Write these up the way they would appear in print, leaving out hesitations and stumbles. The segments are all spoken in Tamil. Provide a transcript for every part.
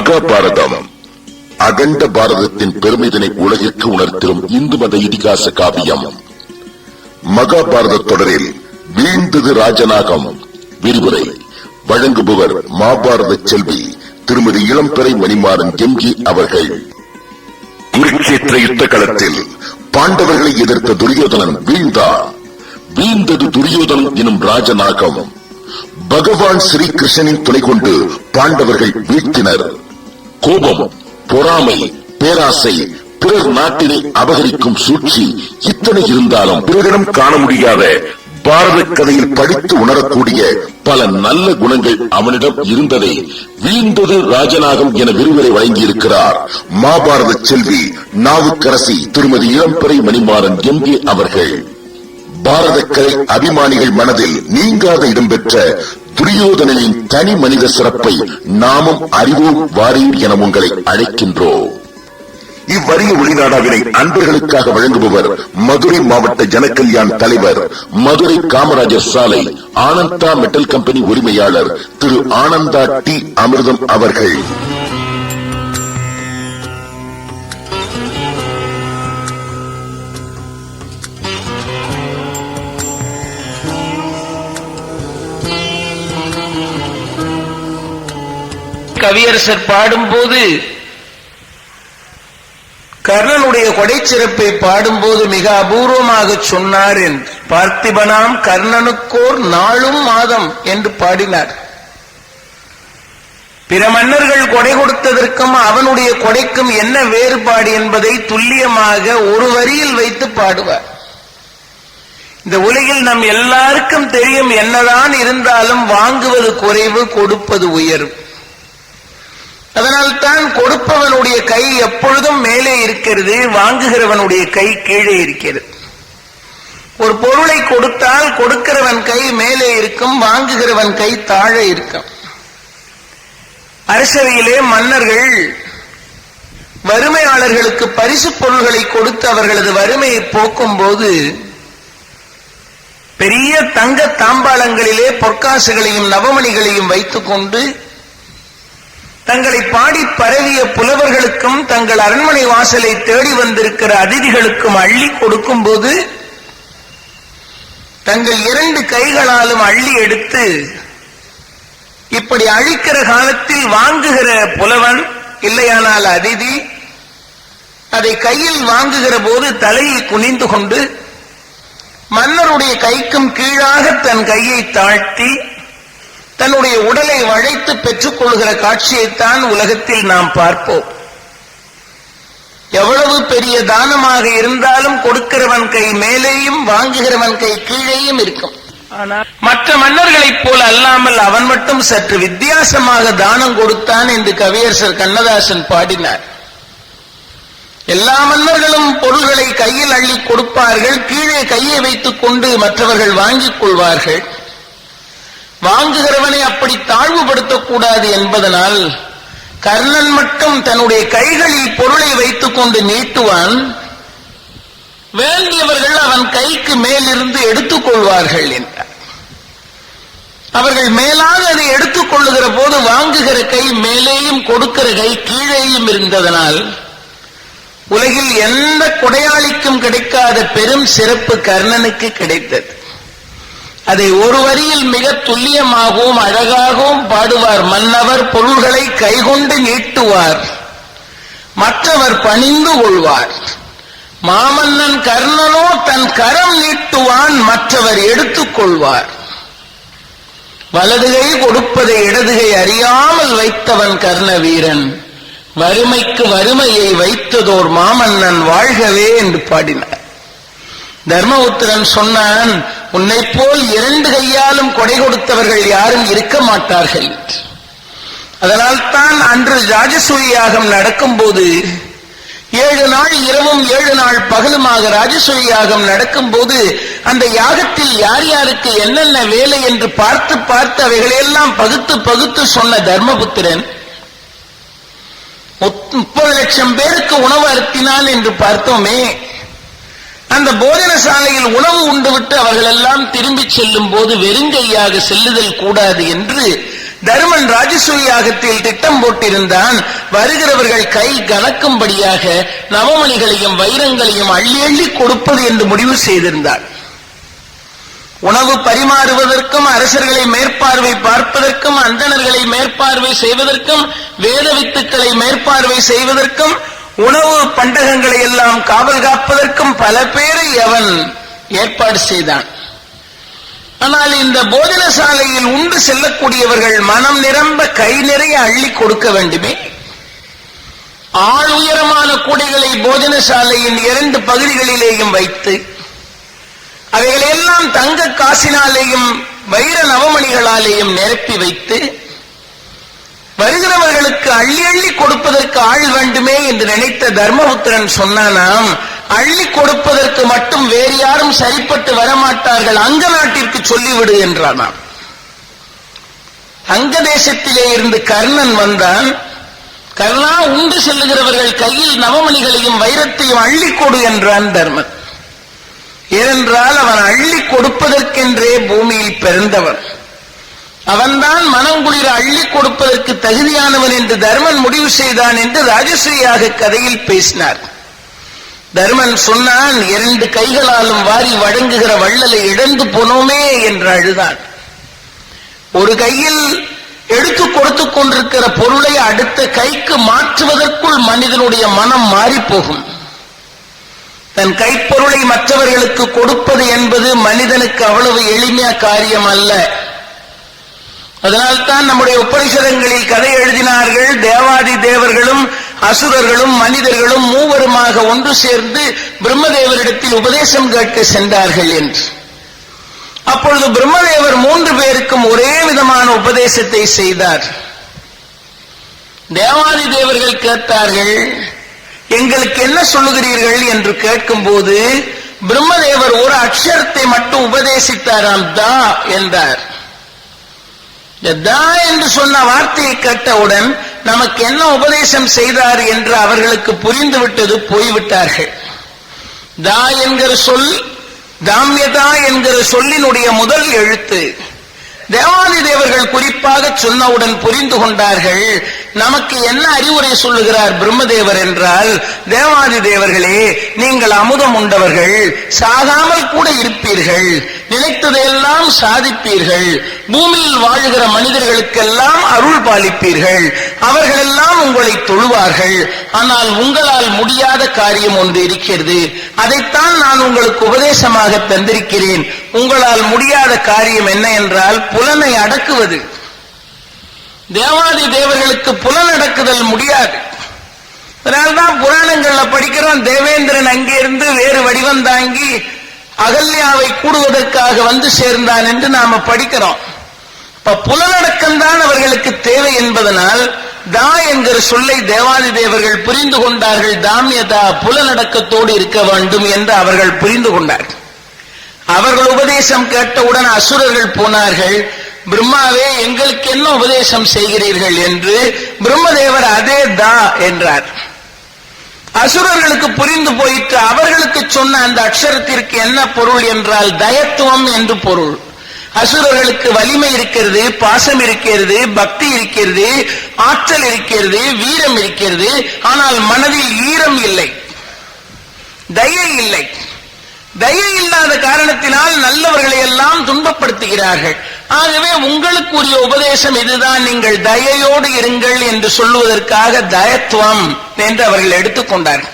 மகாபாரதம் அகண்ட பாரதத்தின் பெருமிதனை உலகிற்கு உணர்த்திடும் இந்து மத இதிகாச காவியம். மகாபாரத தொடரில் வீழ்ந்தது ராஜநாகம் விரிவுரை வழங்குபவர் மாபாரத செல்வி திருமதி இளம்பிறை மணிமாறன் எம்ஜி அவர்கள். குருட்சேத்திர யுத்த களத்தில் பாண்டவர்களை எதிர்த்த துரியோதனன் வீழ்ந்தார். வீழ்ந்தது துரியோதனன் எனும் ராஜநாகம். பகவான் ஸ்ரீ கிருஷ்ணனின் துணை கொண்டு பாண்டவர்கள் வீழ்த்தினர். கோபம், பொறாமை, பேராசை, பிறர் நாட்டினை அபகரிக்கும் சூழ்ச்சி இத்தனை இருந்தாலும் பிறரிடம் காண முடியாத பாரத கதையில் படித்து உணரக்கூடிய பல நல்ல குணங்கள் அவனிடம் இருந்ததை வீழ்ந்தது ராஜநாகம் என விரிவுரை வழங்கியிருக்கிறார் மாபாரத செல்வி நாவுக்கரசி திருமதி இளம்பிறை மணிமாறன் எம்ஏ அவர்கள். பாரத கலை அபிமானிகள் மனதில் நீங்காத இடம்பெற்ற துரியோதனனின் தனி மனித சிறப்பை நாமும் அறிவோம் வாரீர் என உங்களை அழைக்கின்றோம். இவ்வரிய ஒளிநாடாவினை அன்பர்களுக்காக வழங்குபவர் மதுரை மாவட்ட ஜனகல்யாண் தலைவர், மதுரை காமராஜர் சாலை ஆனந்தா மெட்டல் கம்பெனி உரிமையாளர் திரு ஆனந்தா டி அமிர்தம் அவர்கள். கவியரசர் பாடும்போது கர்ணனுடைய கொடைச்சிறப்பை பாடும்போது மிக அபூர்வமாக சொன்னார் என்று. பார்த்திபனாம் கர்ணனுக்கோர் நாளும் மாதம் என்று பாடினார். பிற மன்னர்கள் கொடை கொடுத்ததற்கும் அவனுடைய கொடைக்கும் என்ன வேறுபாடு என்பதை துல்லியமாக ஒரு வரியில் வைத்து பாடுவார். இந்த உலகில் நம் எல்லாருக்கும் தெரியும், என்னதான் இருந்தாலும் வாங்குவது குறைவு, கொடுப்பது உயர்வு. அதனால்தான் கொடுப்பவனுடைய கை எப்பொழுதும் மேலே இருக்கிறது, வாங்குகிறவனுடைய கை கீழே இருக்கிறது. ஒரு பொருளை கொடுத்தால் கொடுக்கிறவன் கை மேலே இருக்கும், வாங்குகிறவன் கை தாழே இருக்கும். அரசவையிலே மன்னர்கள் வறுமையாளர்களுக்கு பரிசு பொருள்களை கொடுத்து அவர்களது வறுமையை போக்கும் போது பெரிய தங்க தாம்பாளங்களிலே பொற்காசுகளையும் நவமணிகளையும் வைத்துக் கொண்டு தங்களை பாடி பரவிய புலவர்களுக்கும் தங்கள் அரண்மனை வாசலை தேடி வந்திருக்கிற அதிதிகளுக்கும் அள்ளி கொடுக்கும் போது தங்கள் இரண்டு கைகளாலும் அள்ளி எடுத்து இப்படி அழிக்கிற காலத்தில் வாங்குகிற புலவன் இல்லையானால் அதிதி அதை கையில் வாங்குகிற போது தலையை குனிந்து கொண்டு மன்னருடைய கைக்கும் கீழாக தன் கையை தாழ்த்தி தன்னுடைய உடலை வளைத்து பெற்றுக் கொள்கிற காட்சியைத்தான் உலகத்தில் நாம் பார்ப்போம். எவ்வளவு பெரிய தானமாக இருந்தாலும் கொடுக்கிறவன் கை மேலேயும் வாங்குகிறவன் கை கீழேயும் இருக்கும். ஆனால் மற்ற மன்னர்களைப் போல அல்லாமல் அவன் மட்டும் சற்று வித்தியாசமாக தானம் கொடுத்தான் என்று கவியரசர் கண்ணதாசன் பாடினார். எல்லா மன்னர்களும் பொருள்களை கையில் அள்ளி கொடுப்பார்கள், கீழே கையை வைத்துக் கொண்டு மற்றவர்கள் வாங்கிக் கொள்வார்கள். வாங்குகிறவனை அப்படி தாழ்வுபடுத்தக்கூடாது என்பதனால் கர்ணன் மட்டும் தன்னுடைய கைகளில் பொருளை வைத்துக் கொண்டு நீட்டுவான். வேண்டியவர்கள் அவன் கைக்கு மேலிருந்து எடுத்துக் கொள்வார்கள் என்றார். அவர்கள் மேலாக அதை எடுத்துக் கொள்ளுகிற போது வாங்குகிற கை மேலேயும் கொடுக்கிற கை கீழேயும் இருந்ததனால் உலகில் எந்த கொடையாளிக்கும் கிடைக்காத பெரும் சிறப்பு கர்ணனுக்கு கிடைத்தது. அதை ஒரு வரியில் மிக துல்லியமாகவும் அழகாகவும் பாடுவார். மன்னவர் பொருள்களை கைகொண்டு நீட்டுவார், மற்றவர் பணிந்து கொள்வார். மாமன்னன் கர்ணனோ தன் கரம் நீட்டுவான், மற்றவர் எடுத்துக் கொள்வார். வலதுகை கொடுப்பதை இடதுகை அறியாமல் வைத்தவன் கர்ண வீரன், வறுமைக்கு வறுமையை வைத்ததோர் மாமன்னன் வாழ்கவே என்று பாடினார். தர்மபுத்திரன் சொன்னான், உன்னை போல் இரண்டு கையாலும் கொடை கொடுத்தவர்கள் யாரும் இருக்க மாட்டார்கள். அதனால் தான் அன்று ராஜசூய யாகம் நடக்கும் போது 7 நாள் இரவும் 7 நாள் பகலுமாக ராஜசூய யாகம் நடக்கும் போது அந்த யாகத்தில் யார் யாருக்கு என்னென்ன வேலை என்று பார்த்து பார்த்து அவைகளையெல்லாம் பகுத்து பகுத்து சொன்ன தர்மபுத்திரன் 30 லட்சம் பேருக்கு உணவு அருத்தினான் என்று பார்த்தோமே. அந்த போஜன சாலையில் உணவு உண்டுவிட்டு அவர்கள் எல்லாம் திரும்பி செல்லும் போது வெறுங்கையாக செல்லுதல் கூடாது என்று தருமன் ராஜசூய யாகத்தில் திட்டம் போட்டிருந்தான். வருகிறவர்கள் கை கலக்கும்படியாக நவமணிகளையும் வைரங்களையும் அள்ளி அள்ளி கொடுப்பது என்று முடிவு செய்திருந்தான். உணவு பரிமாறுவதற்கும், அரசர்களை மேற்பார்வை பார்ப்பதற்கும், அந்தணர்களை மேற்பார்வை செய்வதற்கும், வேத வித்துக்களை மேற்பார்வை செய்வதற்கும், உணவு பண்டகங்களை எல்லாம் காவல் காப்பதற்கும் பல பேரை அவன் ஏற்பாடு செய்தான். ஆனால் இந்த போஜன சாலையில் உண்டு செல்லக்கூடியவர்கள் மனம் நிரம்ப கை நிறைய அள்ளி கொடுக்க வேண்டுமே. ஆள் உயரமான கூடைகளை போஜன சாலையின் 2 பகுதிகளிலேயும் வைத்து அவைகளெல்லாம் தங்க காசினாலேயும் வைர நவமணிகளாலேயும் நிரப்பி வைத்து வருகிறவர்களுக்கு அள்ளி அள்ளி கொடுப்பதற்கு ஆள் வேண்டுமே என்று நினைத்த தர்மபுத்திரன் சொன்னானாம், அள்ளி கொடுப்பதற்கு மட்டும் வேறு யாரும் சரிப்பட்டு வரமாட்டார்கள், அங்க நாட்டிற்கு சொல்லிவிடு என்றானாம். அங்க தேசத்திலே இருந்து கர்ணன் வந்தான். கர்ணா, உண்டு செல்லுகிறவர்கள் கையில் நவமணிகளையும் வைரத்தையும் அள்ளி கொடு என்றான் தர்மன். ஏனென்றால் அவன் அள்ளி கொடுப்பதற்கென்றே பூமியில் பிறந்தவன். அவன்தான் மனங்குளிர அள்ளி கொடுப்பதற்கு தகுதியானவன் என்று தர்மன் முடிவு செய்தான் என்று ராஜசூயாக கதையில் பேசினார். தர்மன் சொன்னான், 2 கைகளாலும் வாரி வழங்குகிற வள்ளலை இழந்து போனோமே என்று அழுதான். ஒரு கையில் எடுத்து கொடுத்துக் கொண்டிருக்கிற பொருளை அடுத்த கைக்கு மாற்றுவதற்குள் மனிதனுடைய மனம் மாறிப்போகும். தன் கைப்பொருளை மற்றவர்களுக்கு கொடுப்பது என்பது மனிதனுக்கு அவ்வளவு எளிமையா காரியம் அல்ல. அதனால்தான் நம்முடைய உபனிஷதங்களில் கதை எழுதினார்கள், தேவாதி தேவர்களும் அசுரர்களும் மனிதர்களும் மூவருமாக ஒன்று சேர்ந்து பிரம்மதேவரிடத்தில் உபதேசம் கேட்க சென்றார்கள் என்று. அப்பொழுது பிரம்மதேவர் 3 பேருக்கும் ஒரே விதமான உபதேசத்தை செய்தார். தேவாதி தேவர்கள் கேட்டார்கள், எங்களுக்கு என்ன சொல்லுகிறீர்கள் என்று கேட்கும் போது பிரம்மதேவர் ஒரு அக்ஷரத்தை மட்டும் உபதேசித்தாராம், தா என்றார். தா என்று சொன்ன வார்த்தையை கேட்டவுடன் நமக்கு என்ன உபதேசம் செய்தார் என்று அவர்களுக்கு புரிந்துவிட்டது, போய்விட்டார்கள். தா என்கிற சொல், தாம்யதா என்கிற சொல்லினுடைய முதல் எழுத்து தேவாதி தேவர்கள் குறிப்பாக சொன்னவுடன் புரிந்து கொண்டார்கள். நமக்கு என்ன அறிவுரை சொல்லுகிறார் பிரம்மதேவர் என்றால், தேவாதி தேவர்களே, நீங்கள் அமுதம் உண்டவர்கள், சாகாமல் கூட இருப்பீர்கள், நினைத்ததையெல்லாம் சாதிப்பீர்கள், பூமியில் வாழுகிற மனிதர்களுக்கெல்லாம் அருள் பாலிப்பீர்கள், அவர்களெல்லாம் உங்களை தொழுவார்கள். ஆனால் உங்களால் முடியாத காரியம் ஒன்று இருக்கிறது, அதைத்தான் நான் உங்களுக்கு உபதேசமாக தந்திருக்கிறேன். உங்களால் முடியாத காரியம் என்ன என்றால் புலனை அடக்குவது. தேவாதி தேவர்களுக்கு புலனடக்குதல் முடியாது. அதனால்தான் புராணங்கள்ல படிக்கிறோம், தேவேந்திரன் அங்கே இருந்து வேறு வடிவம் தாங்கி அகல்யாவை கூடுவதற்காக வந்து சேர்ந்தான் என்று நாம படிக்கிறோம். இப்ப புலனடக்கம் தான் அவர்களுக்கு தேவை என்பதனால் தா என்கிற சொல்லை தேவாதி தேவர்கள் புரிந்து கொண்டார்கள். தாமியதா, புலனடக்கத்தோடு இருக்க வேண்டும் என்று அவர்கள் புரிந்து கொண்டார்கள். அவர்கள் உபதேசம் கேட்டவுடன் அசுரர்கள் போனார்கள். பிரம்மாவே, எங்களுக்கு என்ன உபதேசம் செய்கிறீர்கள் என்று. பிரம்மதேவர் அதே தா என்றார். அசுரர்களுக்கு புரிந்து போயிட்டு அவர்களுக்கு சொன்ன அந்த அக்ஷரத்திற்கு என்ன பொருள் என்றால் தயத்துவம் என்று பொருள். அசுரர்களுக்கு வலிமை இருக்கிறது, பாசம் இருக்கிறது, பக்தி இருக்கிறது, ஆற்றல் இருக்கிறது, வீரம் இருக்கிறது. ஆனால் மனதில் ஈரம் இல்லை, தயை இல்லை. தயை இல்லாத காரணத்தினால் நல்லவர்களை எல்லாம் துன்பப்படுத்துகிறார்கள். ஆகவே உங்களுக்கு உரிய உபதேசம் இதுதான், நீங்கள் தயையோடு இருங்கள் என்று சொல்லுவதற்காக தயத்துவம் என்று அவர்கள் எடுத்துக்கொண்டார்கள்.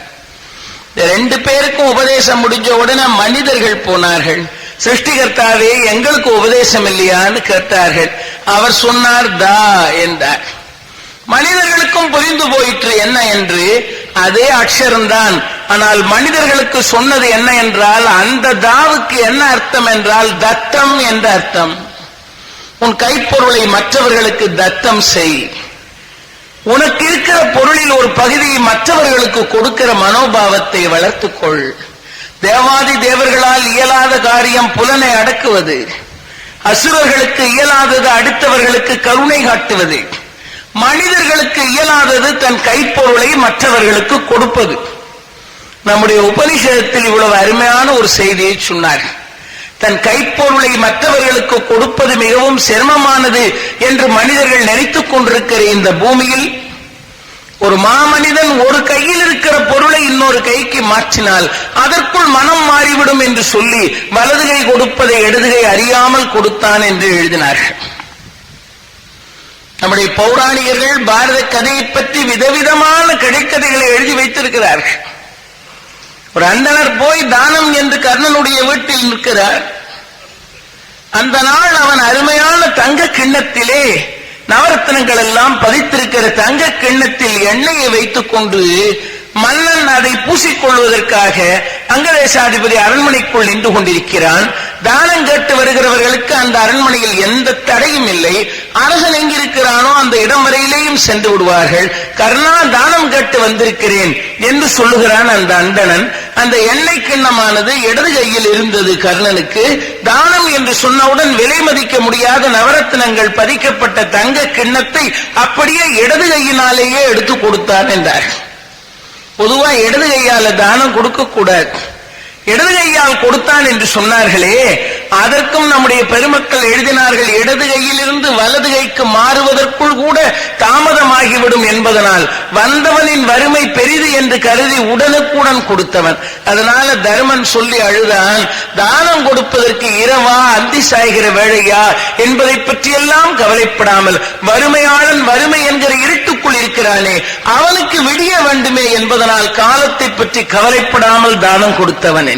2 பேருக்கும் உபதேசம் முடிஞ்ச உடனே மனிதர்கள் போனார்கள். சிருஷ்டிகர்த்தாவே, எங்களுக்கு உபதேசம் இல்லையான்னு கேட்டார்கள். அவர் சொன்னார் தா என்றார். மனிதர்களுக்கும் புரிந்து போயிற்று என்ன என்று. அதே அக்ஷரம்தான். ஆனால் மனிதர்களுக்கு சொன்னது என்ன என்றால், அந்த தாவுக்கு என்ன அர்த்தம் என்றால் தத்தம் என்ற அர்த்தம். உன் கைப்பொருளை மற்றவர்களுக்கு தத்தம் செய். உனக்கு இருக்கிற பொருளில் ஒரு பகுதியை மற்றவர்களுக்கு கொடுக்கிற மனோபாவத்தை வளர்த்துக்கொள். தேவாதி தேவர்களால் இயலாத காரியம் புலனை அடக்குவது. அசுரர்களுக்கு இயலாதது அடுத்தவர்களுக்கு கருணை காட்டுவது. மனிதர்களுக்கு இயலாதது தன் கைப்பொருளை மற்றவர்களுக்கு கொடுப்பது. நம்முடைய உபனிஷதத்தில் இவ்வளவு அருமையான ஒரு செய்தியை சொன்னார். தன் கைப்பொருளை மற்றவர்களுக்கு கொடுப்பது மிகவும் சிரமமானது என்று மனிதர்கள் நினைத்துக் கொண்டிருக்கிற இந்த பூமியில் ஒரு மாமனிதன் ஒரு கையில் இருக்கிற பொருளை இன்னொரு கைக்கு மாற்றினால் அதற்குள் மனம் மாறிவிடும் என்று சொல்லி வலது கை கொடுப்பதை இடது கை அறியாமல் கொடுத்தான் என்று எழுதினார்கள். நம்முடைய பௌராணிகர்கள் பாரத கதையை பற்றி விதவிதமான கடைக்கதைகளை எழுதி வைத்திருக்கிறார்கள். ஒரு அந்தனர் போய் தானம் என்று கர்ணனுடைய வீட்டில் நிற்கிறார். அந்த நாள் அவன் அருமையான தங்க கிண்ணத்திலே நவரத்னங்கள் எல்லாம் பதித்திருக்கிற தங்க கிண்ணத்தில் எண்ணெயை வைத்துக் கொண்டு மன்னன் அதை பூசிக்கொள்வதற்காக அங்கதேசாதிபதி அரண்மனைக்குள் நின்று கொண்டிருக்கிறான். தானம் கேட்டு வருகிறவர்களுக்கு அந்த அரண்மனையில் எந்த தடையும் இல்லை. அரசன் எங்கிருக்கிறானோ அந்த இடம் வரையிலேயும் சென்று விடுவார்கள். கர்ணா, தானம் கேட்டு வந்திருக்கிறேன் என்று சொல்லுகிறான் அந்த அந்தணன். அந்த எண்ணெய் கிண்ணமானது இடது கையில் இருந்தது கர்ணனுக்கு. தானம் என்று சொன்னவுடன் விலை மதிக்க முடியாத நவரத்னங்கள் பதிக்கப்பட்ட தங்க கிண்ணத்தை அப்படியே இடது கையினாலேயே எடுத்து கொடுத்தான் என்றார். பொதுவா இடது கையால தானம் கொடுக்க கூடாது. இடது கையால் கொடுத்தான் என்று சொன்னார்களே, அதற்கும் நம்முடைய பெருமக்கள் எழுதினார்கள், இடது கையிலிருந்து வலது கைக்கு மாறுவதற்குள் கூட தாமதமாகிவிடும் என்பதனால் வந்தவனின் வறுமை பெரிது என்று கருதி உடனுக்குடன் கொடுத்தவன். அதனால தர்மன் சொல்லி அழுதான், தானம் கொடுப்பதற்கு இரவா அந்தி சாய்கிற வேளையா என்பதை பற்றியெல்லாம் கவலைப்படாமல் வறுமையாளன் வறுமை என்கிற இருட்டுக்குள் இருக்கிறானே அவனுக்கு விடிய வேண்டுமே என்பதனால் காலத்தை பற்றி கவலைப்படாமல் தானம் கொடுத்தவன் என்று.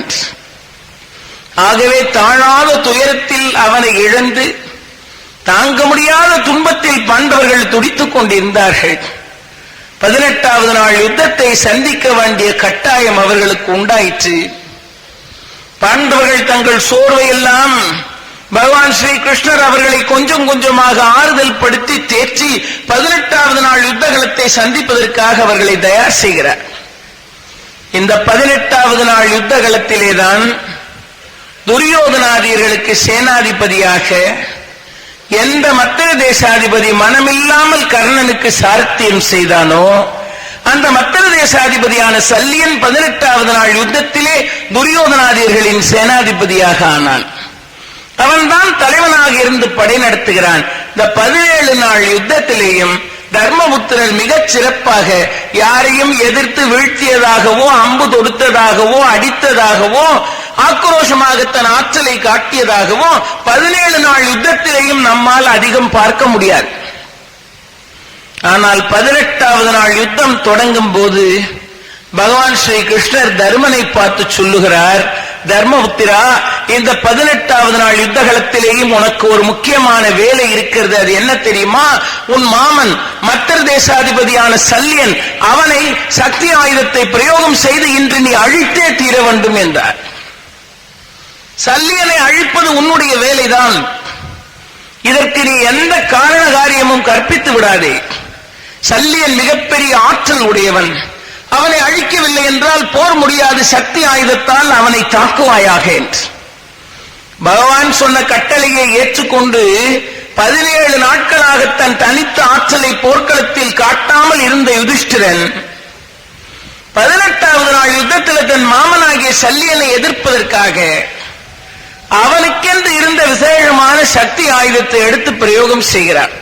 ஆகவே தாழாத துயரத்தில் அவனை இழந்து தாங்க முடியாத துன்பத்தில் பாண்டவர்கள் துடித்துக் கொண்டிருந்தார்கள். 18வது நாள் யுத்தத்தை சந்திக்க வேண்டிய கட்டாயம் அவர்களுக்கு உண்டாயிற்று. பாண்டவர்கள் தங்கள் சோர்வையெல்லாம் பகவான் ஸ்ரீ கிருஷ்ணர் அவர்களை கொஞ்சம் கொஞ்சமாக ஆறுதல் படுத்தி தேற்றி 18வது நாள் யுத்தகலத்தை சந்திப்பதற்காக அவர்களை தயார் செய்கிறார். இந்த 18வது நாள் யுத்தகலத்திலேதான் துரியோதனாதியர்களுக்கு சேனாதிபதியாக எந்த மத்திர தேசாதிபதி மனமில்லாமல் கர்ணனுக்கு சாரத்தியம் செய்தானோ அந்த மத்திர தேசாதிபதியான சல்லியன் 18வது நாள் யுத்தத்திலே துரியோதனாதியர்களின் சேனாதிபதியாக ஆனான். அவன்தான் தலைவனாக இருந்து படை நடத்துகிறான். இந்த 17 நாள் யுத்தத்திலேயும் தர்மபுத்திரர் மிகச் சிறப்பாக யாரையும் எதிர்த்து வீழ்த்தியதாகவோ அம்பு தொடுத்ததாகவோ அடித்ததாகவோ ஆக்ரோஷமாக தன் ஆற்றலை காட்டியதாகவோ 17 நாள் யுத்தத்திலேயும் நம்மால் அதிகம் பார்க்க முடியாது. ஆனால் 18வது நாள் யுத்தம் தொடங்கும் போது பகவான் ஸ்ரீ கிருஷ்ணர் தர்மனை பார்த்து சொல்லுகிறார், தர்மபுத்திரா, இந்த 18வது நாள் யுத்தகலத்திலேயும் உனக்கு ஒரு முக்கியமான வேலை இருக்கிறது. அது என்ன தெரியுமா? உன் மாமன் மத்திர தேசாதிபதியான சல்லியன் அவனை சக்தி ஆயுதத்தை பிரயோகம் செய்து இன்று நீ அழித்தே தீர வேண்டும் என்றார். சல்லியனை அழிப்பது உன்னுடைய வேலைதான். இதற்கு நீ எந்த காரண காரியமும் கற்பித்து விடாதே. சல்லியன் மிகப்பெரிய ஆற்றல் உடையவன். அவனை அழிக்கவில்லை என்றால் போர் முடியாது. சக்தி ஆயுதத்தால் அவனை தாக்குவாயாக என்று பகவான் சொன்ன கட்டளையை ஏற்றுக்கொண்டு 17 நாட்களாக தன் தனித்த ஆற்றலை போர்க்களத்தில் காட்டாமல் இருந்த யுதிஷ்டிரன் 18வது நாள் யுத்தத்தில் தன் மாமனாகிய சல்லியனை எதிர்ப்பதற்காக அவனுக்கென்று இருந்த விசேஷமான சக்தி ஆயுதத்தை எடுத்து பிரயோகம் செய்கிறார்.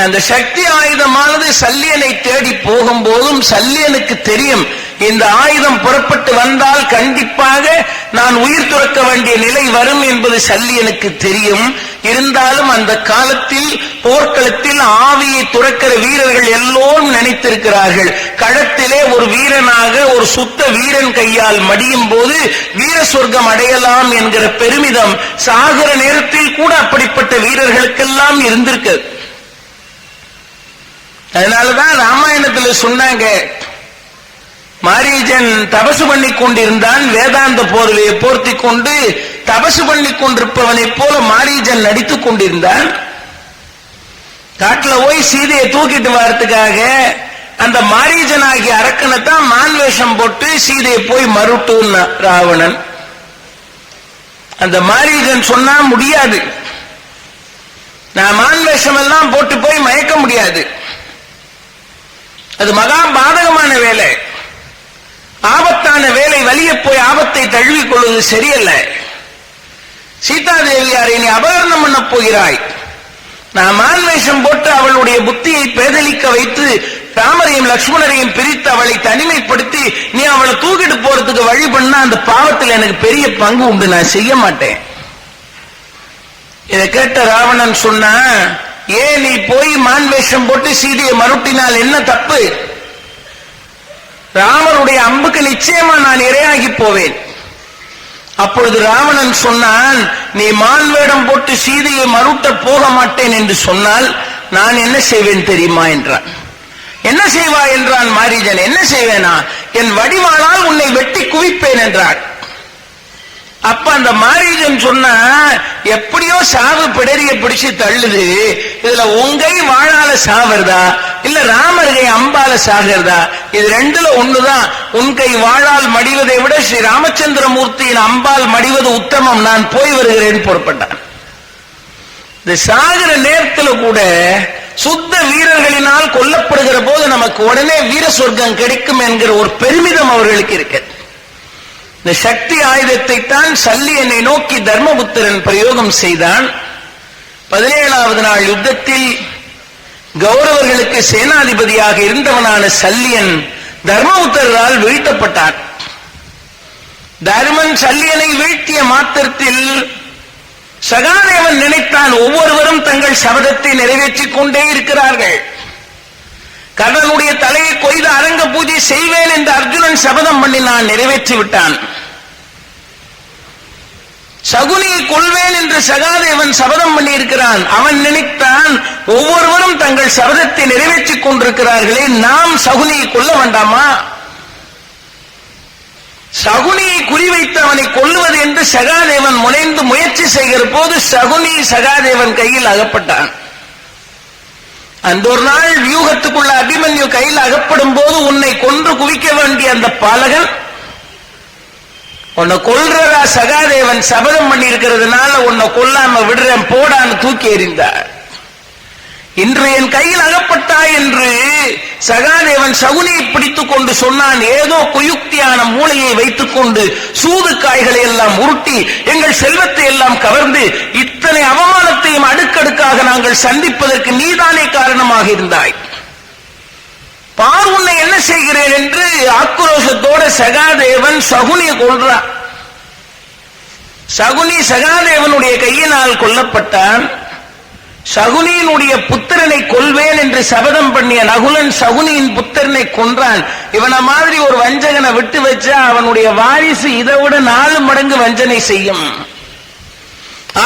அந்த சக்தி ஆயுதமானது சல்லியனை தேடி போகும்போதும் சல்லியனுக்கு தெரியும், இந்த ஆயுதம் புறப்பட்டு வந்தால் கண்டிப்பாக நான் உயிர் துறக்க வேண்டிய நிலை வரும் என்பது சல்லியனுக்கு தெரியும். இருந்தாலும் அந்த காலத்தில் போர்க்களத்தில் ஆவியை துறக்கிற வீரர்கள் எல்லோரும் நினைத்திருக்கிறார்கள், களத்திலே ஒரு வீரனாக ஒரு சுத்த வீரன் கையால் மடியும் போது வீர சொர்க்கம் அடையலாம் என்கிற பெருமிதம் சாகிற நேரத்தில் கூட அப்படிப்பட்ட வீரர்களுக்கெல்லாம் இருந்திருக்கு. அதனாலதான் ராமாயணத்தில் சொன்னாங்க, மாரீஜன் தபசு பண்ணி கொண்டிருந்தான், வேதாந்த போர்வையை போர்த்தி கொண்டு தபசு பண்ணி கொண்டிருப்பவனை போல மாரீஜன் நடித்துக் கொண்டிருந்தான். காட்டுல போய் சீதையை தூக்கிட்டு வரதுக்காக அந்த மாரீஜனாகிய அரக்கனைத்தான் மான் வேஷம் போட்டு சீதையை போய் மறுட்டு ராவணன். அந்த மாரீஜன் சொன்னா முடியாது, நான் மான் வேஷம் எல்லாம் போட்டு போய் மயக்க முடியாது, அது மகா பாதகமான வேலை, ஆபத்தான வேலை, வலிய போய் ஆபத்தை தழுவிக் கொள்வது சரியல்ல. துணைவியாரை நீ அபகரணம் பண்ண போகிறாய். நான் மான் வேஷம் போட்டு அவளுடைய புத்தியை பேதலிக்க வைத்து ராமரையும் லட்சுமணரையும் பிரித்து அவளை தனிமைப்படுத்தி நீ அவளை தூக்கிட்டு போறதுக்கு வழி பண்ணா அந்த பாவத்தில் எனக்கு பெரிய பங்கு உண்டு, நான் செய்ய மாட்டேன். இதை கேட்ட ராவணன் சொன்னா, ஏன் நீ போய் மான் வேஷம் போட்டு சீதையை மறுட்டினால் என்ன தப்பு? ராமருடைய அம்புக்கு நிச்சயமா நான் இரையாகி போவேன். அப்பொழுது ராவணன் சொன்னான், நீ மான் வேடம் போட்டு சீதையை மறுட்ட போக மாட்டேன் என்று சொன்னால் நான் என்ன செய்வேன் தெரியுமா என்றான். என்ன செய்வாய் என்றான் மாரீஜன். என்ன செய்வேனா? என் வடிவாளால் உன்னை வெட்டி குவிப்பேன் என்றான். அப்ப அந்த மாரீஜன் சொன்னா, எப்படியோ சாவு பிடரிய பிடிச்சு தள்ளுது, இதுல உங்கை வாழால சாவறதா இல்ல ராமர்கை அம்பால சாகிறதா? இது ரெண்டுல ஒண்ணுதான். உன் கை வாழால் மடிவதை விட ஸ்ரீ ராமச்சந்திரமூர்த்தியின் அம்பால் மடிவது உத்தமம், நான் போய் வருகிறேன் புறப்பட்டான். இந்த சாகிற நேரத்தில் கூட சுத்த வீரர்களினால் கொல்லப்படுகிற போது நமக்கு உடனே வீர சொர்க்கம் கிடைக்கும் என்கிற ஒரு பெருமிதம் அவர்களுக்கு இருக்கிறது. இந்த சக்தி ஆயுதத்தை தான் சல்லியனை நோக்கி தர்மபுத்திரன் பிரயோகம் செய்தான். 17வது நாள் யுத்தத்தில் கௌரவர்களுக்கு சேனாதிபதியாக இருந்தவனான சல்லியன் தர்மபுத்திரரால் வீழ்த்தப்பட்டான். தர்மன் சல்லியனை வீழ்த்திய மாத்திரத்தில் சகாதேவன் நினைத்தான், ஒவ்வொருவரும் தங்கள் சபதத்தை நிறைவேற்றிக் கொண்டே இருக்கிறார்கள். கர்ணனுடைய தலையை கொய்து அரங்க பூஜை செய்வேன் என்று அர்ஜுனன் சபதம் பண்ணினான், நிறைவேற்றி விட்டான். சகுனியை கொள்வேன் என்று சகாதேவன் சபதம் பண்ணி இருக்கிறான். அவன் நினைத்தான், ஒவ்வொருவரும் தங்கள் சபதத்தை நிறைவேற்றிக் கொண்டிருக்கிறார்களே, நாம் சகுனியை கொல்ல வேண்டாமா? சகுனியை குறிவைத்து அவனை கொல்லுவது என்று சகாதேவன் முனைந்து முயற்சி செய்கிற போது சகுனி சகாதேவன் கையில் அகப்பட்டான். அந்த ஒரு நாள் வியூகத்துக்குள்ள அபிமன்யு கையில் அகப்படும் போது, உன்னை கொன்று குவிக்க வேண்டிய அந்த பாலகன் உன்னை கொல்றதா சகாதேவன் சபதம் பண்ணி இருக்கிறதுனால உன்னை கொல்லாம விடுறேன் போடான்னு தூக்கி எறிந்தார். இன்று என் கையில் அகப்பட்டாய் என்று சகாதேவன் சகுனியை பிடித்துக் கொண்டு சொன்னான். ஏதோ குயுக்தியான மூளையை வைத்துக் கொண்டு சூது காய்களை எல்லாம் உருட்டி எங்கள் செல்வத்தை எல்லாம் கவர்ந்து இத்தனை அவமானத்தையும் அடுக்கடுக்காக நாங்கள் சந்திப்பதற்கு நீதானே காரணமாக இருந்தாய். பார் உன்னை என்ன செய்கிறேன் என்று ஆக்ரோஷத்தோட சகாதேவன் சகுனியை கொல்றான். சகுனி சகாதேவனுடைய கையினால் கொல்லப்பட்டான். சகுனியினுடைய புத்திரனை கொல்வேன் என்று சபதம் பண்ணிய நகுலன் சகுனியின் புத்திரனை கொன்றான். இவனை மாதிரி ஒரு வஞ்சகனை விட்டு வச்சா அவனுடைய வாரிசு இதை விட 4 மடங்கு வஞ்சனை செய்யும்.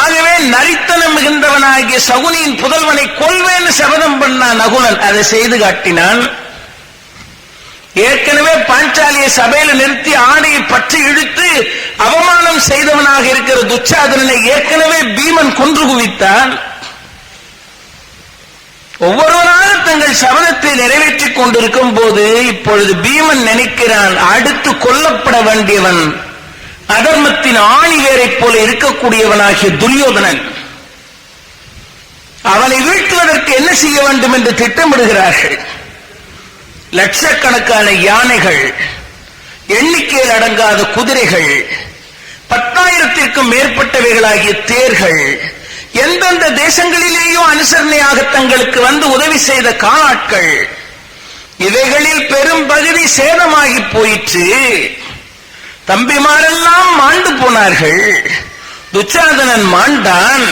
ஆகவே நரித்தனம் மிகுந்தவனாகிய சகுனியின் புதல்வனை கொல்வேன் சபதம் பண்ணான் நகுலன். அதை செய்து காட்டினான். ஏற்கனவே பாஞ்சாலியை சபையில் நிறுத்தி ஆடையை பற்றி இழுத்து அவமானம் செய்தவனாக இருக்கிற துச்சாதனனை ஏற்கனவே பீமன் கொன்று குவித்தான். ஒவ்வொருவராக தங்கள் சபதத்தை நிறைவேற்றிக் கொண்டிருக்கும் போது இப்பொழுது பீமன் நினைக்கிறான், அடுத்து கொல்லப்பட வேண்டியவன் அதர்மத்தின் ஆணிவேரைப் போல இருக்கக்கூடியவனாகிய துரியோதனன். அவனை வீழ்த்துவதற்கு என்ன செய்ய வேண்டும் என்று திட்டமிடுகிறார்கள். லட்சக்கணக்கான யானைகள், எண்ணிக்கையில் அடங்காத குதிரைகள், 10,000த்திற்கும் மேற்பட்டவைகளாகிய தேர்கள், எந்தெந்த தேசங்களிலேயோ அனுசரணையாக தங்களுக்கு வந்து உதவி செய்த காலாட்கள், இவைகளில் பெரும் பகுதி சேதமாகி போயிற்று. தம்பிமாரெல்லாம் மாண்டு போனார்கள். துச்சாதனன் மாண்டான்.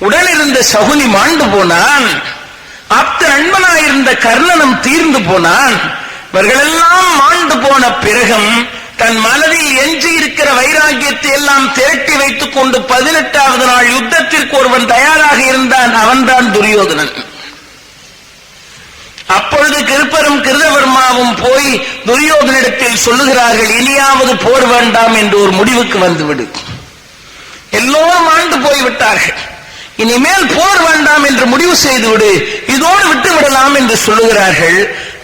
உடனிருந்த சகுனி மாண்டு போனான். ஆப்த நண்பனாயிருந்த கர்ணனும் தீர்ந்து போனான். இவர்களெல்லாம் மாண்டு போன பிறகும் தன் மனதில் எஞ்சி இருக்கிற வைராகியத்தை எல்லாம் திரட்டி வைத்துக் கொண்டு 18வது நாள் யுத்தத்திற்கு ஒருவன் தயாராக இருந்தான். அவன்தான் துரியோதனன். அப்பொழுது கிருப்பரும் கிருதவர்மாவும் போய் துரியோதனிடத்தில் சொல்லுகிறார்கள், இனியாவது போர் வேண்டாம் என்று ஒரு முடிவுக்கு வந்துவிடு. எல்லோரும் ஆண்டு போய்விட்டார்கள். இனிமேல் போர் வேண்டாம் என்று முடிவு செய்துவிடு, இதோடு விட்டு விடலாம் என்று சொல்லுகிறார்கள்.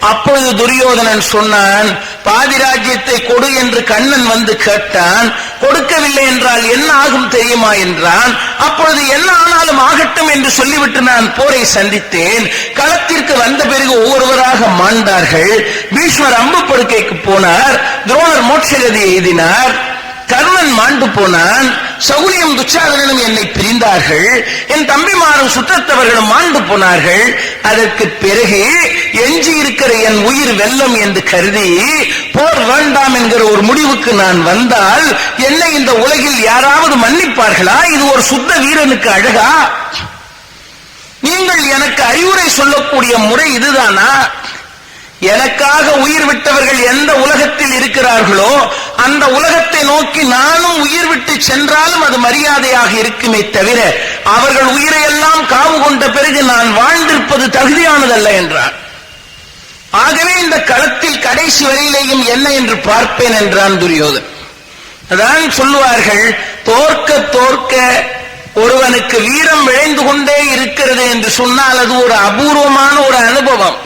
அப்பொழுது துரியோதனன் சொன்னான், பாதி ராஜ்யத்தை கொடு என்று கண்ணன் வந்து கேட்டான். கொடுக்கவில்லை என்றால் என்ன ஆகும் தெரியுமா என்றான். அப்பொழுது என்ன ஆனாலும் ஆகட்டும் என்று சொல்லிவிட்டு நான் போரை சந்தித்தேன். களத்திற்கு வந்த பிறகு ஒவ்வொருவராக மாண்டார்கள். பீஷ்மர் அம்பு படுக்கைக்கு போனார். துரோணர் மோட்சகதி எய்தினார். கர்ணன் மாண்டு போனான், சகுனியும் துச்சாதனனும் என்னை பிரிந்தார்கள், என் தம்பிமாரும் சுற்றத்தவர்களும் மாண்டு போனார்கள். அதற்கு பிறகு எஞ்சி இருக்கிற என் உயிர் வெல்லம் என்று கருதி போர் வேண்டாம் என்கிற ஒரு முடிவுக்கு நான் வந்தால் என்னை இந்த உலகில் யாராவது மன்னிப்பார்களா? இது ஒரு சுத்த வீரனுக்கு அழகா? நீங்கள் எனக்கு அறிவுரை சொல்லக்கூடிய முறை இதுதானா? எனக்காக உயிர் விட்டவர்கள் எந்த உலகத்தில் இருக்கிறார்களோ அந்த உலகத்தை நோக்கி நானும் உயிர் விட்டு சென்றாலும் அது மரியாதையாக இருக்குமே தவிர அவர்கள் உயிரையெல்லாம் காவு கொண்ட பிறகு நான் வாழ்ந்திருப்பது தகுதியானதல்ல என்றார். ஆகவே இந்த களத்தில் கடைசி வரையிலேயும் என்ன என்று பார்ப்பேன் என்றான் துரியோதன். அதான் சொல்லுவார்கள், தோற்க தோற்க ஒருவனுக்கு வீரம் விளைந்து கொண்டே இருக்கிறது என்று சொன்னால் அது ஒரு அபூர்வமான ஒரு அனுபவம்.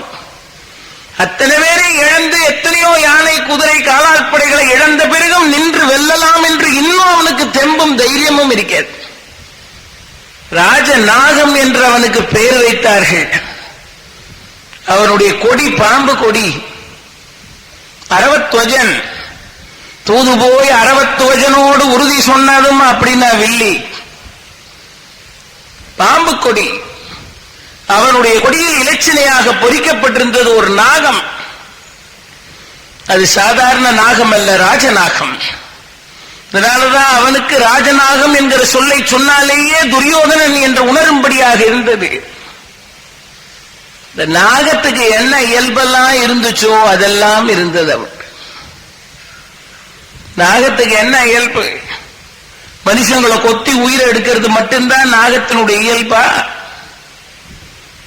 அத்தனை பேரை இழந்து எத்தனையோ யானை குதிரை காலால் படைகளை இழந்த பிறகும் நின்று வெல்லலாம் என்று இன்னும் அவனுக்கு தெம்பும் தைரியமும் இருக்கிறது. ராஜநாகம் என்று அவனுக்கு பெயர் வைத்தார்கள். அவனுடைய கொடி பாம்பு கொடி, அரவத்வஜன். தூது போய் அரவத்வஜனோடு உறுதி சொன்னதும் அப்படின்னா வில்லி, பாம்பு கொடி. அவனுடைய கொடியில் இலச்சினையாக பொறிக்கப்பட்டிருந்தது ஒரு நாகம். அது சாதாரண நாகம் அல்ல, ராஜநாகம். அதனாலதான் அவனுக்கு ராஜநாகம் என்கிற சொல்லை சொன்னாலேயே துரியோதனன் என்று உணரும்படியாக இருந்தது. இந்த நாகத்துக்கு என்ன இயல்பெல்லாம் இருந்துச்சோ அதெல்லாம் இருந்தது அவனுக்கு. நாகத்துக்கு என்ன இயல்பு? மனுஷங்களை கொத்தி உயிரை எடுக்கிறது மட்டும்தான் நாகத்தினுடைய இயல்பா?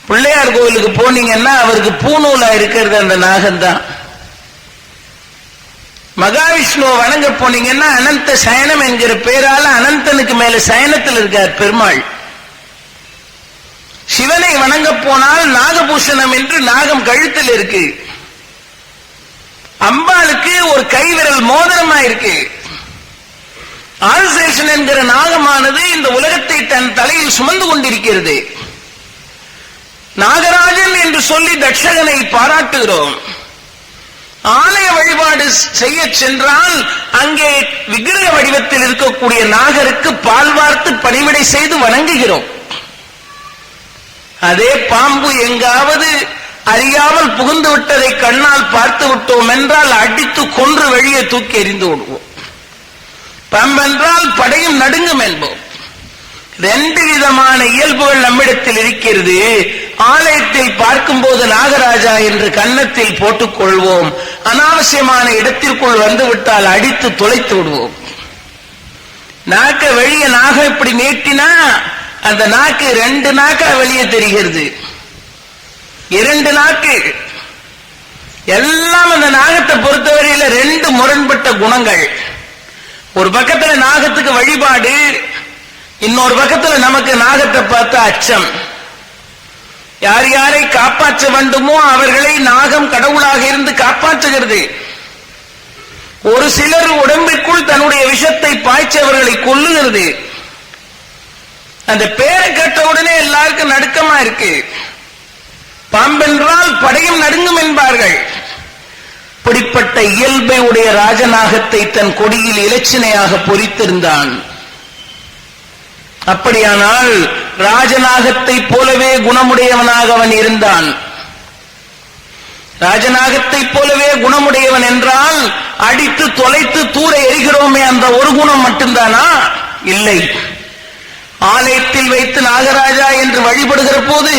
பிள்ளையார் கோவிலுக்கு போனீங்கன்னா அவருக்கு பூநூலா இருக்கிறது அந்த நாகம்தான். மகாவிஷ்ணுவை வணங்க போனீங்கன்னா அனந்த சயனம் என்கிற பேரால அனந்தனுக்கு மேல சயனத்தில் இருக்கார் பெருமாள். சிவனை வணங்க போனால் நாகபூஷணம் என்று நாகம் கழுத்தில் இருக்கு. அம்பாளுக்கு ஒரு கைவிரல் மோதிரமா இருக்கு. ஆல்சேஷன் என்கிற நாகமானது இந்த உலகத்தை தன் தலையில் சுமந்து கொண்டிருக்கிறது. நாகராஜன் என்று சொல்லி தட்சகனை பாராட்டுகிறோம். ஆலய வழிபாடு செய்ய சென்றால் அங்கே விக்கிரக வடிவத்தில் இருக்கக்கூடிய நாகருக்கு பால் வார்த்து பணிவிடை செய்து வணங்குகிறோம். அதே பாம்பு எங்காவது அறியாமல் புகுந்து விட்டதை கண்ணால் பார்த்து விட்டோம் என்றால் அடித்து கொன்று வெளியே தூக்கி எறிந்து விடுவோம். பாம்பென்றால் படையும் நடுங்கும் என்போம். ரெண்டு விதமான இயல்புகள் நம்மிடத்தில் இருக்கிறது. ஆலயத்தில் பார்க்கும் போது நாகராஜா என்று கன்னத்தில் போட்டுக் கொள்வோம். அனாவசியமான இடத்திற்குள் வந்துவிட்டால் அடித்து தொலைத்து விடுவோம். நாக்க வெளியே நாகம் இப்படி நீட்டினா அந்த நாக்கு ரெண்டு நாக்கா வெளியே தெரிகிறது. இரண்டு நாக்கு எல்லாம் அந்த நாகத்தை பொறுத்தவரையில ரெண்டு முரண்பட்ட குணங்கள். ஒரு பக்கத்துல நாகத்துக்கு வழிபாடு, இன்னொரு பக்கத்துல நமக்கு நாகத்தை பார்த்த அச்சம். யார் யாரை காப்பாற்ற வேண்டுமோ அவர்களை நாகம் கடவுளாக இருந்து காப்பாற்றுகிறது. ஒரு சிலர் உடம்பிற்குள் தன்னுடைய விஷத்தை பாய்ச்சவர்களை கொல்லுகிறது. அந்த பேரை கேட்டவுடனே எல்லாருக்கும் நடுக்கமா இருக்கு. பாம்பென்றால் படையும் நடுங்கும் என்பார்கள். இப்படிப்பட்ட இயல்பை உடைய ராஜநாகத்தை தன் கொடியில் இலச்சினையாக பொறித்திருந்தான். அப்படியானால் ராஜநாகத்தை போலவே குணமுடையவனாக அவன் இருந்தான். ராஜநாகத்தை போலவே குணமுடையவன் என்றால் அடித்து தொலைத்து தூர எரிகிறோமே அந்த ஒரு குணம் மட்டும்தானா? இல்லை. ஆலயத்தில் வைத்து நாகராஜா என்று வழிபடுகிற போது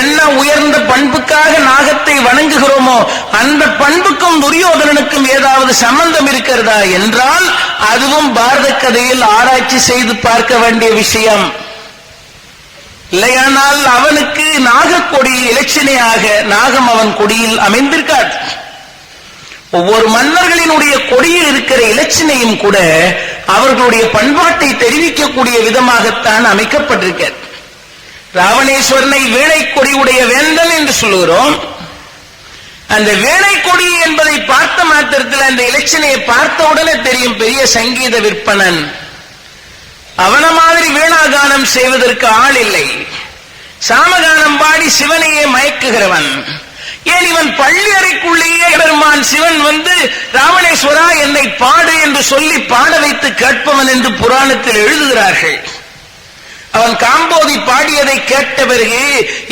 என்ன உயர்ந்த பண்புக்காக நாகத்தை வணங்குகிறோமோ அந்த பண்புக்கும் துரியோதனனுக்கும் ஏதாவது சம்பந்தம் இருக்கிறதா என்றால் அதுவும் பாரத கதையில் ஆராய்ச்சி செய்து பார்க்க வேண்டிய விஷயம். இல்லையானால் அவனுக்கு நாகக்கொடி இலச்சினையாக நாகம் அவன் கொடியில் அமைந்திருக்காது. ஒவ்வொரு மன்னர்களினுடைய கொடியில் இருக்கிற இலச்சினையும் கூட அவர்களுடைய பண்பாட்டை தெரிவிக்கக்கூடிய விதமாகத்தான் அமைக்கப்பட்டிருக்கிறது. ராவணேஸ்வரனை வேளை கொடியுடைய வேந்தன் என்று சொல்லுகிறோம். அந்த வேளை கொடி என்பதை பார்த்த மாத்திரத்தில் அந்த இலச்சினையை பார்த்தவுடனே தெரியும் பெரிய சங்கீத விற்பனன். அவன மாதிரி வீணாகானம் செய்வதற்கு ஆள் இல்லை. சாமகானம் பாடி சிவனையே மயக்குகிறவன். ஏன் இவன் பள்ளி அறைக்குள்ளேயே பெருமான் சிவன் வந்து ராவணேஸ்வரா என்னை பாடு என்று சொல்லி பாட வைத்து கேட்பவன் என்று புராணத்தில் எழுதுகிறார்கள். அவன் காம்போதி பாடியதை கேட்ட பிறகு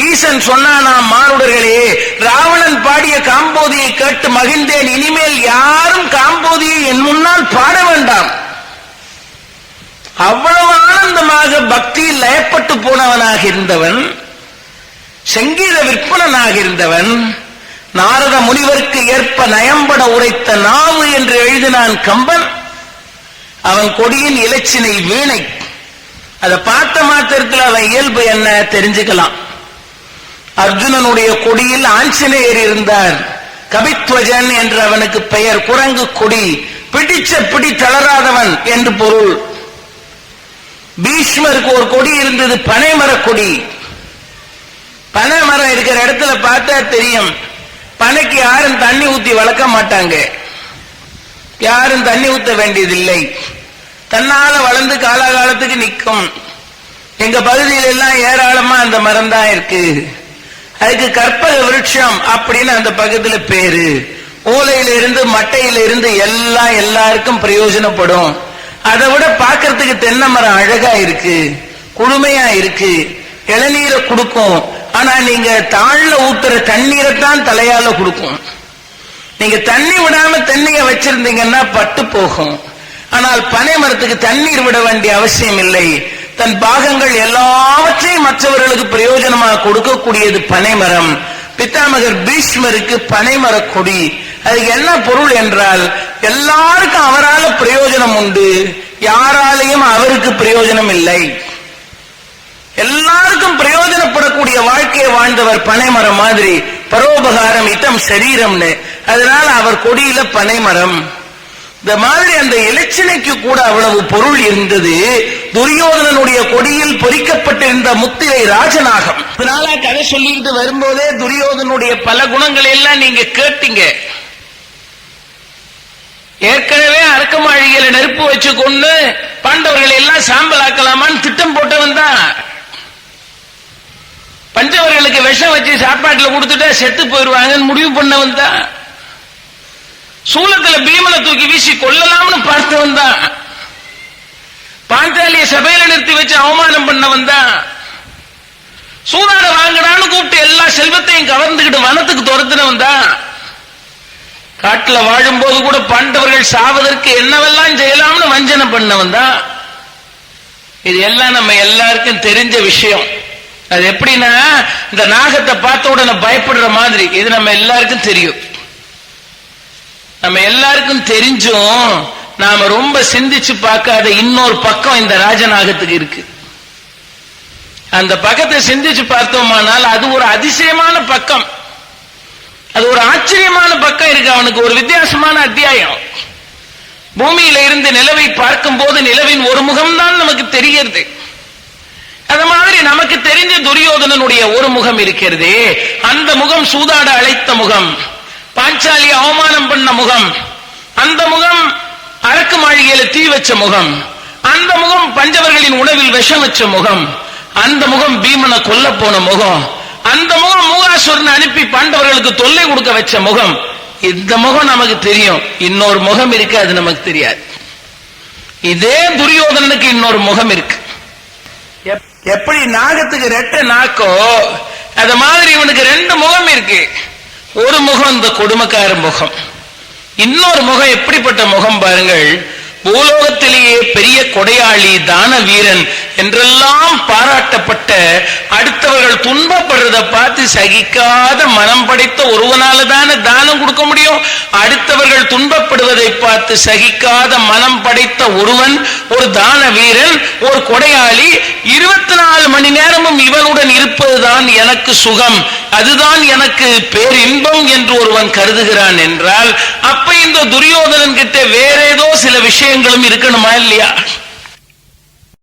ஈசன் சொன்னானாம், மானுடர்களே, ராவணன் பாடிய காம்போதியை கேட்டு மகிழ்ந்தேன், இனிமேல் யாரும் காம்போதியை என் முன்னால் பாட வேண்டாம். அவ்வளவு ஆனந்தமாக பக்தியில் லயப்பட்டு போனவனாக இருந்தவன், சங்கீத விற்பனனாக இருந்தவன், நாரத முனிவருக்கு ஏற்ப நயம்பட உரைத்த நாவு என்று எழுதினான் கம்பன். அவன் கொடியின் இலச்சினை வீணை. அதை பார்த்த மாத்திரத்தில் அவன் இயல்பு என்ன தெரிஞ்சுக்கலாம். அர்ஜுனனுடைய கொடியில் ஆஞ்சநேயர் இருந்தார். கபித்வஜன் என்று அவனுக்கு பெயர். குரங்கு கொடி, பிடிச்ச பிடி தளராதவன் என்று பொருள். பீஷ்மருக்கு ஒரு கொடி இருந்தது, பனைமர கொடி. பனை மரம் இருக்கிற இடத்துல பார்த்தா தெரியும், பனைக்கு யாரும் தண்ணி ஊத்தி வளர்க்க மாட்டாங்க, யாரும் தண்ணி ஊத்த வேண்டியதில்லை, தன்னால வளர்ந்து காலாகாலத்துக்கு நிற்கும். எங்க பகுதியில எல்லாம் ஏராளமா அந்த மரம் தான் இருக்கு. அதுக்கு கற்பக விருட்சம் அப்படின்னு அந்த பக்கத்துல பேரு. ஓலையில இருந்து மட்டையில இருந்து எல்லாம் எல்லாருக்கும் பிரயோஜனப்படும். அதை விட பார்க்கறதுக்கு தென்னை மரம் அழகா இருக்கு, குளுமையா இருக்கு, இளநீரை கொடுக்கும். ஆனா நீங்க தாழ்ல ஊத்துற தண்ணீரை தான் தலையால கொடுக்கும். நீங்க தண்ணி விடாம தென்னைய வச்சிருந்தீங்கன்னா பட்டு போகும். ஆனால் பனை மரத்துக்கு தண்ணீர் விட வேண்டிய அவசியம் இல்லை. தன் பாகங்கள் எல்லாவற்றையும் மற்றவர்களுக்கு பிரயோஜனமாக கொடுக்கக்கூடியது பனைமரம். பித்தாமகர் பீஷ்மருக்கு பனைமர கொடி. அதுக்கு என்ன பொருள் என்றால், எல்லாருக்கும் அவரால் பிரயோஜனம் உண்டு, யாராலையும் அவருக்கு பிரயோஜனம் இல்லை. எல்லாருக்கும் பிரயோஜனப்படக்கூடிய வாழ்க்கையை வாழ்ந்தவர் பனைமரம் மாதிரி. பரோபகாரம் இத்தம் சரீரம்னு, அதனால அவர் கொடியில பனைமரம். இந்த மாதிரி அந்த இலச்சினைக்கு கூட அவ்வளவு பொருள் இருந்தது. துரியோதனனுடைய கொடியில் பொறிக்கப்பட்டிருந்த முத்திரை ராஜநாகம். இதனால கதை சொல்லிட்டு வரும்போதே துரியோதனுடைய பல குணங்களை எல்லாம் நீங்க கேட்டீங்க. ஏற்கனவே அரக்கமாளிகையில நெருப்பு வச்சு கொண்டு பாண்டவர்களை எல்லாம் சாம்பலாக்கலாமான்னு திட்டம் போட்டவன் தான். பஞ்சவர்களுக்கு விஷம் வச்சு சாப்பாட்டுல கொடுத்துட்டா செத்து போயிடுவாங்கன்னு முடிவு பண்ணவன் தான். சூலத்துல பீமனை தூக்கி வீசி கொல்லலாம்னு பார்த்தவன் தான். பாஞ்சாலிய சபையில நிறுத்தி வச்சு அவமானம் பண்ணவன் தான். சூதாட வாங்கினான்னு கூப்பிட்டு எல்லா செல்வத்தையும் கவர்ந்துகிட்டு வனத்துக்கு துரத்தினவன் தான். காட்டுல வாழும் போது கூட பாண்டவர்கள் சாவதற்கு என்னவெல்லாம் செய்யலாம்னு வஞ்சனை பண்ணவன் தான். இது எல்லாம் நம்ம எல்லாருக்கும் தெரிஞ்ச விஷயம். அது எப்படின்னா, இந்த நாகத்தை பார்த்த உடனே பயப்படுற மாதிரி இது நம்ம எல்லாருக்கும் தெரியும். நம்ம எல்லாருக்கும் தெரிஞ்சும் நாம ரொம்ப சிந்திச்சு பார்க்காத இன்னொரு பக்கம் இந்த ராஜநாகத்துக்கு இருக்கு. அந்த பக்கத்தை சிந்திச்சு பார்த்தோமானால் அது ஒரு அதிசயமான பக்கம், அது ஒரு ஆச்சரியமான பக்கம் இருக்கு. அவனுக்கு ஒரு வித்தியாசமான அத்தியாயம். பூமியில இருந்து நிலவை பார்க்கும் போது நிலவின் ஒரு முகம்தான் நமக்கு தெரிகிறது. அது மாதிரி நமக்கு தெரிஞ்ச துரியோதனனுடைய ஒரு முகம் இருக்கிறது. அந்த முகம் சூதாட அழைத்த முகம், பாஞ்சாலியை அவமானம் பண்ண முகம், அந்த முகம் அரக்கு மாளிகையில தீ வச்ச முகம், அந்த முகம் பஞ்சவர்களின் உணவில் விஷம் வச்ச முகம், அந்த முகம் பீமனை கொல்ல போன முகம், அந்த முகம் மூகாசுரனை அனுப்பி பாண்டவர்களுக்கு தொல்லை கொடுக்க வச்ச முகம். இந்த முகம் நமக்கு தெரியும். இன்னொரு முகம் இருக்கு, அது நமக்கு தெரியாது. இதே துரியோதனனுக்கு இன்னொரு முகம் இருக்கு. எப்படி நாகத்துக்கு ரெட்டை நாக்கோ அது மாதிரி இவனுக்கு ரெண்டு முகம் இருக்கு. ஒரு முகம் இந்த கொடுமைக்கார முகம், இன்னொரு முகம் எப்படிப்பட்ட முகம் பாருங்கள். பூலோகத்திலேயே பெரிய கொடையாளி, தான வீரன் என்றெல்லாம் பாராட்டப்பட்ட, அடுத்தவர்கள் துன்பப்படுறத பார்த்து சகிக்காத மனம் படைத்த ஒருவனால தானே தானம் கொடுக்க முடியும். அடுத்தவர்கள் துன்பப்படுவதை பார்த்து சகிக்காத மனம் படைத்த ஒருவன் ஒரு தான வீரன், ஒரு கொடையாளி. 24 மணி நேரமும் இவனுடன் இருப்பதுதான் எனக்கு சுகம், அதுதான் எனக்கு பேரின்பம் என்று ஒருவன் கருதுகிறான் என்றால், அப்ப இந்த துரியோதனன் கிட்ட வேற ஏதோ சில விஷயங்களும் இருக்கணுமா இல்லையா?